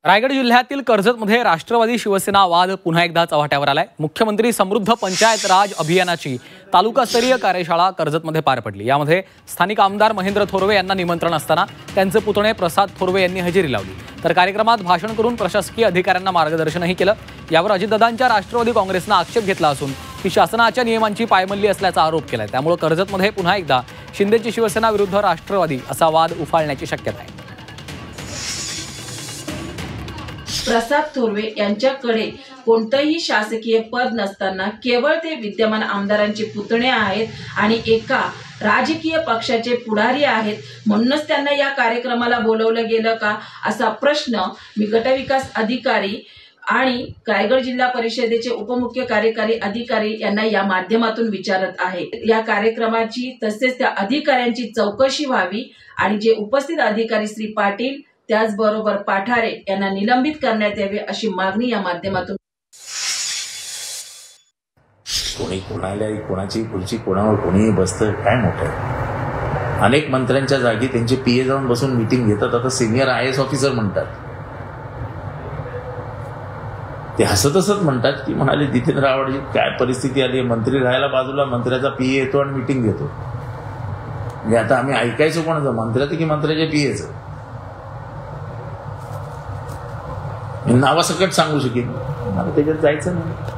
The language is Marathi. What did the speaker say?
रायगड जिल्ह्यातील कर्जतमध्ये राष्ट्रवादी शिवसेना वाद पुन्हा एकदा चव्हाट्यावर आलाय। मुख्यमंत्री समृद्ध पंचायत राज अभियानाची तालुकास्तरीय कार्यशाळा कर्जतमध्ये पार पडली। यामध्ये स्थानिक आमदार महेंद्र थोरवे यांना निमंत्रण असताना त्यांचे पुतणे प्रसाद थोरवे यांनी हजेरी लावली। तर कार्यक्रमात भाषण करून प्रशासकीय अधिकाऱ्यांना मार्गदर्शनही केलं। यावर अजितदादांच्या राष्ट्रवादी काँग्रेसने आक्षेप घेतला असून की शासनाच्या नियमांची पायमल्ली असल्याचा आरोप केलाय। त्यामुळे कर्जतमध्ये पुन्हा एकदा शिंदेची शिवसेना विरुद्ध राष्ट्रवादी असा वाद उफाळण्याची शक्यता आहे। प्रसाद थोरवे यांच्याकडे कोणतेही शासकीय पद नसताना केवळ ते विद्यमान आमदारांचे पुतणे आहेत आणि एका राजकीय पक्षाचे पुढारी आहेत, म्हणूनच त्यांना या कार्यक्रमाला बोलवलं गेलं का असा प्रश्न मी गटविकास अधिकारी आणि रायगड जिल्हा परिषदेचे उपमुख्य कार्यकारी अधिकारी यांना या माध्यमातून विचारत आहे। या कार्यक्रमाची तसेच त्या अधिकाऱ्यांची चौकशी व्हावी आणि जे उपस्थित अधिकारी श्री पाटील त्याचबरोबर पाठारे यांना निलंबित करण्यात यावे अशी मागणी या माध्यमातून। कोणाची खुर्ची कोणावर कोणीही बसतं काय मोठं आहे। अनेक मंत्र्यांच्या जागी त्यांचे पीए जाऊन बसून मीटिंग घेतात। आता सिनियर IAS ऑफिसर म्हणतात, ते हसत हसत म्हणतात की म्हणाले नितीन रावडजी काय परिस्थिती आली, मंत्री राहायला बाजूला मंत्र्याचा पीए येतो आणि मीटिंग घेतो। म्हणजे आता आम्ही ऐकायचो कोणाचं, मंत्र्याचं की मंत्र्याच्या पीएचं? नावासकट सांगू शकेन, मला त्याच्यात जायचं नाही।